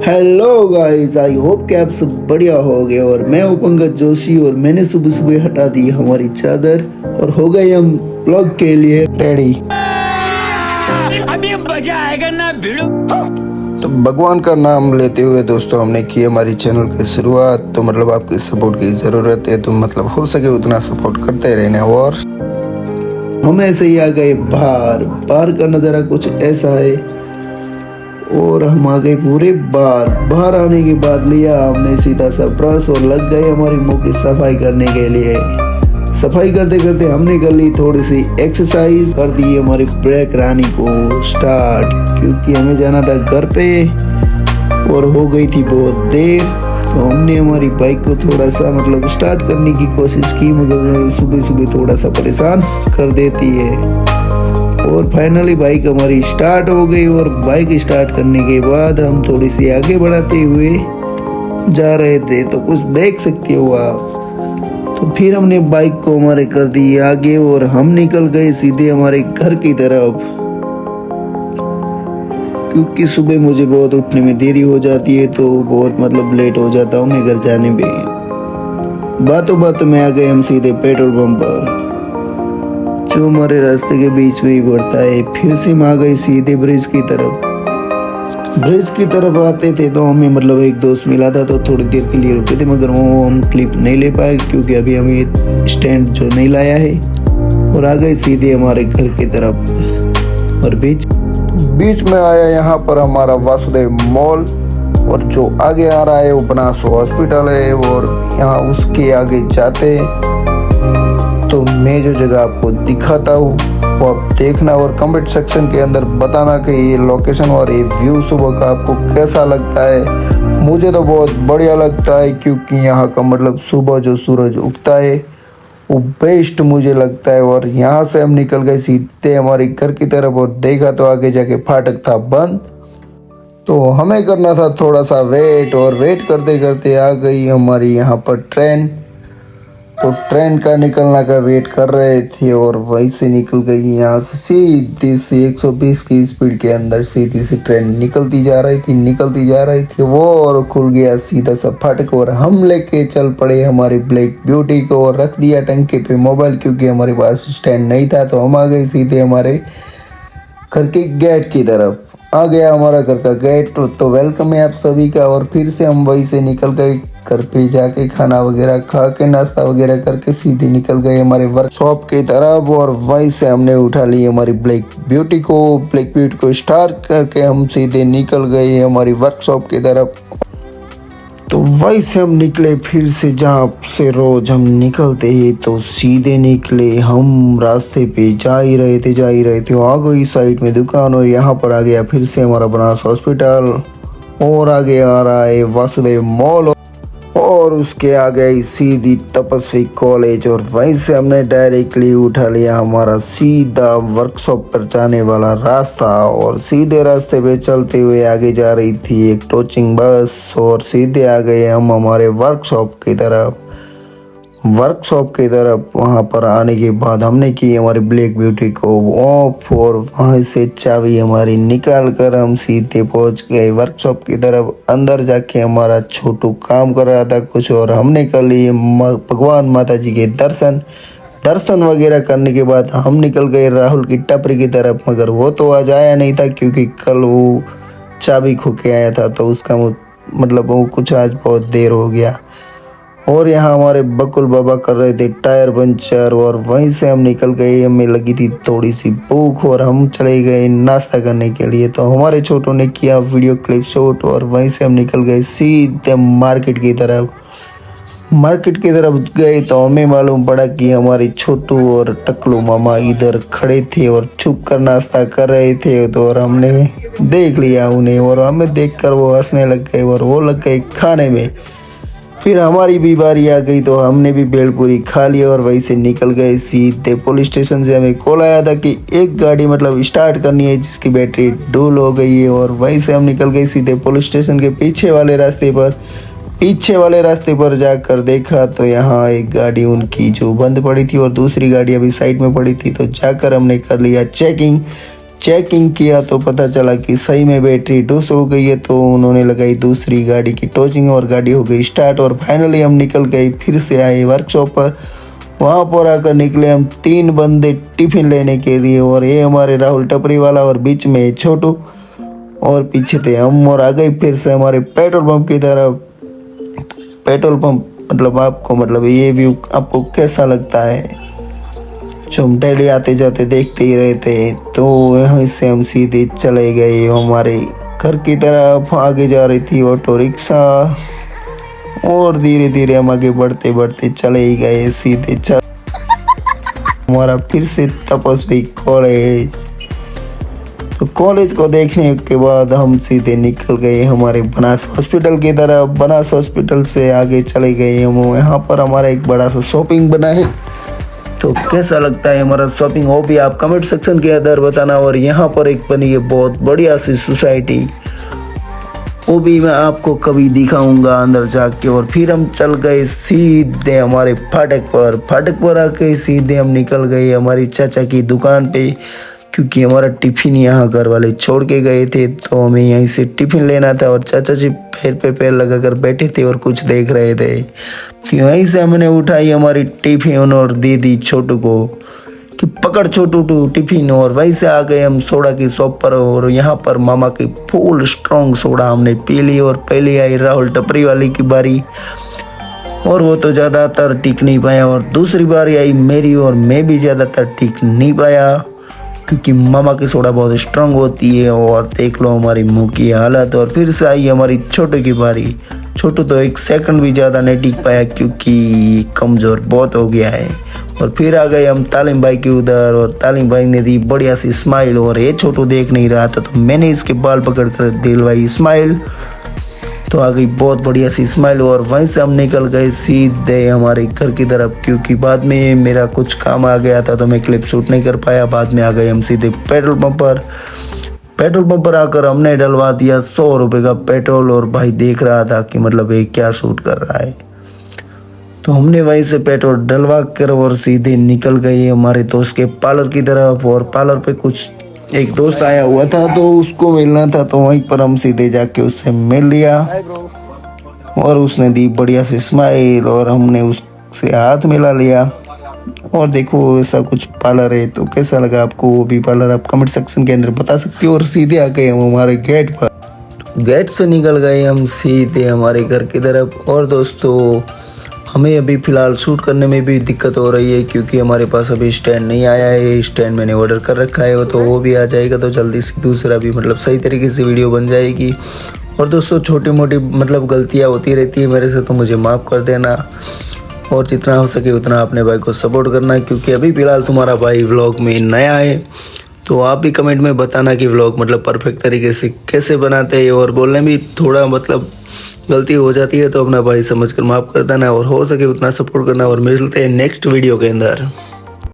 Hello guys, I hope कि आप सब बढ़िया होगे। और मैं हूं पंकज जोशी और मैंने सुबह सुबह हटा दी हमारी चादर और हो गए हम ब्लॉग के लिए रेडी। अभी मजा आएगा ना भिड़ो। तो भगवान का नाम लेते हुए दोस्तों हमने की हमारी चैनल की शुरुआत। तो मतलब आपकी सपोर्ट की ज़रूरत है, तो मतलब हो सके उतना सपोर्ट करते रहना। और हम ऐसे ही आ गए बाहर। बाहर का नज़ारा कुछ ऐसा है और हम आ गए पूरे बाहर आने के बाद लिया हमने सीधा सा ब्रश और लग गए हमारी मुंह की सफाई करने के लिए। सफाई करते करते हमने कर ली थोड़ी सी एक्सरसाइज, कर दी हमारी ब्रेक रानी को स्टार्ट, क्योंकि हमें जाना था घर पे और हो गई थी बहुत देर। तो हमने हमारी बाइक को थोड़ा सा मतलब स्टार्ट करने की कोशिश की, मगर सुबह सुबह थोड़ा सा परेशान कर देती है। और फाइनली बाइक हमारी स्टार्ट हो गई और बाइक स्टार्ट करने के बाद हम थोड़ी सी आगे बढ़ाते हुए जा रहे थे, तो कुछ देख सकते हो आप। तो फिर हमने बाइक को हमारे कर दी आगे और हम निकल गए सीधे हमारे घर की तरफ, क्योंकि सुबह मुझे बहुत उठने में देरी हो जाती है, तो बहुत मतलब लेट हो जाता हूँ मैं घर जाने में। बातों बातों में आ गए हम सीधे पेट्रोल पंप पर, जो हमारे रास्ते के बीच में ही पड़ता है। फिर से हम आ गए सीधे ब्रिज की तरफ। ब्रिज की तरफ आते थे तो हमें मतलब एक दोस्त मिला था, तो थोड़ी देर के लिए रुके थे, मगर वो हम क्लिप नहीं ले पाए क्योंकि अभी हमें स्टैंड जो नहीं लाया है। और आ गए सीधे हमारे घर की तरफ। और बीच में आया यहाँ पर हमारा वासुदेव मॉल, और जो आगे आ रहा है वो बनास हॉस्पिटल है। और यहाँ उसके आगे जाते तो मैं जो जगह आपको दिखाता हूँ वो आप देखना और कमेंट सेक्शन के अंदर बताना कि ये लोकेशन और ये व्यू सुबह का आपको कैसा लगता है। मुझे तो बहुत बढ़िया लगता है, क्योंकि यहाँ का मतलब सुबह जो सूरज उगता है वो बेस्ट मुझे लगता है। और यहाँ से हम निकल गए सीधे हमारे घर की तरफ और देखा तो आगे जाके फाटक था बंद, तो हमें करना था थोड़ा सा वेट। और वेट करते करते आ गई हमारी यहाँ पर ट्रेन। तो ट्रेन का निकलना का वेट कर रहे थे और वहीं से निकल गई यहाँ से सीधी सी 120 की स्पीड के अंदर सीधी सी ट्रेन निकलती जा रही थी वो, और खुल गया सीधा सा फाटक। और हम लेके चल पड़े हमारी ब्लैक ब्यूटी को और रख दिया टंके पे मोबाइल, क्योंकि हमारे पास स्टैंड नहीं था। तो हम आ गए सीधे हमारे घर के गेट की तरफ। आ गया हमारा घर का गेट, तो वेलकम है आप सभी का। और फिर से हम वहीं से निकल गए घर पे जाके खाना वगैरह खा के नाश्ता वगैरह करके सीधे निकल गए हमारे वर्कशॉप की तरफ। और वहीं से हमने उठा ली हमारी ब्लैक ब्यूटी को स्टार्ट करके हम सीधे निकल गए हमारी वर्कशॉप की तरफ। तो वहीं से हम निकले फिर से जहाँ से रोज हम निकलते हैं, तो सीधे निकले हम रास्ते पे जा ही रहे थे। आ गई साइड में दुकान और यहाँ पर आ गया फिर से हमारा बनास हॉस्पिटल, और आगे आ रहा है वासुदेव मॉल, और उसके आगे सीधी तपस्वी कॉलेज। और वहीं से हमने डायरेक्टली उठा लिया हमारा सीधा वर्कशॉप पर जाने वाला रास्ता। और सीधे रास्ते पे चलते हुए आगे जा रही थी एक टोचिंग बस, और सीधे आ गए हम हमारे वर्कशॉप की तरफ। वहाँ पर आने के बाद हमने की हमारी ब्लैक ब्यूटी को ऑफ, और वहाँ से चाबी हमारी निकाल कर हम सीधे पहुँच गए वर्कशॉप की तरफ। अंदर जाके हमारा छोटू काम कर रहा था कुछ, और हमने कर लिए भगवान माता जी के दर्शन वगैरह करने के बाद हम निकल गए राहुल की टपरी की तरफ। मगर वो तो आज आया नहीं था, क्योंकि कल वो चाबी खो के आया था, तो उसका मतलब वो कुछ आज बहुत देर हो गया। और यहाँ हमारे बकुल बाबा कर रहे थे टायर पंचर, और वहीं से हम निकल गए। हमें लगी थी थोड़ी सी भूख और हम चले गए नाश्ता करने के लिए। तो हमारे छोटों ने किया वीडियो क्लिप शूट, और वहीं से हम निकल गए सीधे मार्केट की तरफ गए। तो हमें मालूम पड़ा कि हमारे छोटू और टकलू मामा इधर खड़े थे और छुप कर नाश्ता कर रहे थे। तो और हमने देख लिया उन्हें, और हमें देखकर वो हंसने लग गए और वो लग गए खाने में। फिर हमारी भी बारी आ गई, तो हमने भी भेलपूरी खा लिया और वहीं से निकल गए सीधे पुलिस स्टेशन। से हमें कॉल आया था कि एक गाड़ी मतलब स्टार्ट करनी है जिसकी बैटरी डूल हो गई है, और वहीं से हम निकल गए सीधे पुलिस स्टेशन के पीछे वाले रास्ते पर जाकर देखा तो यहाँ एक गाड़ी उनकी जो बंद पड़ी थी और दूसरी गाड़ी अभी साइड में पड़ी थी। तो जाकर हमने कर लिया चेकिंग। चेकिंग किया तो पता चला कि सही में बैटरी डूस हो गई है। तो उन्होंने लगाई दूसरी गाड़ी की टॉर्चिंग और गाड़ी हो गई स्टार्ट और फाइनली हम निकल गए, फिर से आए वर्कशॉप पर। वहाँ पर आकर निकले हम 3 बंदे टिफिन लेने के लिए, और ये हमारे राहुल टपरी वाला और बीच में छोटू और पीछे थे हम, और आ गए फिर से हमारे पेट्रोल पंप की तरफ। पेट्रोल पंप मतलब ये व्यू आपको कैसा लगता है? जो हम डेली आते जाते देखते ही रहते हैं। तो यहाँ से हम सीधे चले गए हमारे घर की तरफ। आगे जा रही थी ऑटो रिक्शा, और धीरे धीरे हम आगे बढ़ते बढ़ते चले ही गए सीधे हमारा फिर से तपस्वी कॉलेज। तो कॉलेज को देखने के बाद हम सीधे निकल गए हमारे बनास हॉस्पिटल की तरफ। बनास हॉस्पिटल से आगे चले गए हम, यहाँ पर हमारा एक बड़ा सा शॉपिंग बना है। तो कैसा लगता है हमारा शॉपिंग, वो भी आप कमेंट सेक्शन के अंदर बताना। और यहाँ पर एक बनी है बहुत बढ़िया सी सोसाइटी, वो भी मैं आपको कभी दिखाऊंगा अंदर जाके। और फिर हम चल गए सीधे हमारे फाटक पर आके सीधे हम निकल गए हमारी चाचा की दुकान पे, क्योंकि हमारा टिफिन यहाँ घर वाले छोड़ के गए थे। तो हमें यहीं से टिफिन लेना था, और चाचा जी पैर पे पैर लगाकर बैठे थे और कुछ देख रहे थे। तो यहीं से हमने उठाई हमारी टिफिन और दे दी छोटू को कि पकड़ छोटू टू टिफिन। और वहीं से आ गए हम सोडा की शॉप पर, और यहाँ पर मामा की फुल स्ट्रॉन्ग सोडा हमने पी ली। और पहले आई राहुल टपरी वाली की बारी, और वो तो ज़्यादातर टिक नहीं पाया। और दूसरी बारी आई मेरी, और मैं भी ज़्यादातर टिक नहीं पाया, क्योंकि मामा की सोडा बहुत स्ट्रांग होती है। और देख लो हमारी मुंह की हालत। और फिर से आई हमारी छोटू की बारी। छोटू तो 1 सेकंड भी ज़्यादा नहीं टिक पाया, क्योंकि कमज़ोर बहुत हो गया है। और फिर आ गए हम तालिम भाई के उधर, और तालिम भाई ने दी बढ़िया सी स्माइल। और ये छोटू देख नहीं रहा था, तो मैंने इसके बाल पकड़ कर दिलवाई स्माइल। तो आ गई बहुत बढ़िया सी स्माइल। और वहीं से हम निकल गए सीधे हमारे घर की तरफ, क्योंकि बाद में मेरा कुछ काम आ गया था तो मैं क्लिप शूट नहीं कर पाया। बाद में आ गए हम सीधे पेट्रोल पंप पर आकर हमने डलवा दिया 100 रुपये का पेट्रोल। और भाई देख रहा था कि मतलब ये क्या शूट कर रहा है। तो हमने वहीं से पेट्रोल डलवा कर और सीधे निकल गए हमारे दोस्त के पार्लर की तरफ। और पार्लर पे कुछ एक दोस्त आया हुआ था, तो उसको मिलना था। तो वहीं पर हम सीधे जाके उससे मिल लिया, और उसने दी बढ़िया सी स्माइल, और हमने उससे हाथ मिला लिया। और देखो ऐसा कुछ पार्लर है। तो कैसा लगा आपको वो भी पार्लर, आप कमेंट सेक्शन के अंदर बता सकते हो। और सीधे आ गए हम हमारे गेट पर। गेट से निकल गए हम सीधे हमारे घर की तरफ। और दोस्तों हमें अभी फ़िलहाल शूट करने में भी दिक्कत हो रही है, क्योंकि हमारे पास अभी स्टैंड नहीं आया है। स्टैंड मैंने ऑर्डर कर रखा है, तो वो भी आ जाएगा तो जल्दी से दूसरा भी सही तरीके से वीडियो बन जाएगी। और दोस्तों छोटी मोटी गलतियाँ होती रहती है मेरे से, तो मुझे माफ़ कर देना। और जितना हो सके उतना अपने भाई को सपोर्ट करना, क्योंकि अभी फ़िलहाल तुम्हारा भाई व्लॉग में नया है। तो आप भी कमेंट में बताना कि व्लॉग परफेक्ट तरीके से कैसे बनाते हैं। और बोलने में थोड़ा गलती हो जाती है, तो अपना भाई समझकर माफ़ कर देना, और हो सके उतना सपोर्ट करना। और मिलते हैं नेक्स्ट वीडियो के अंदर।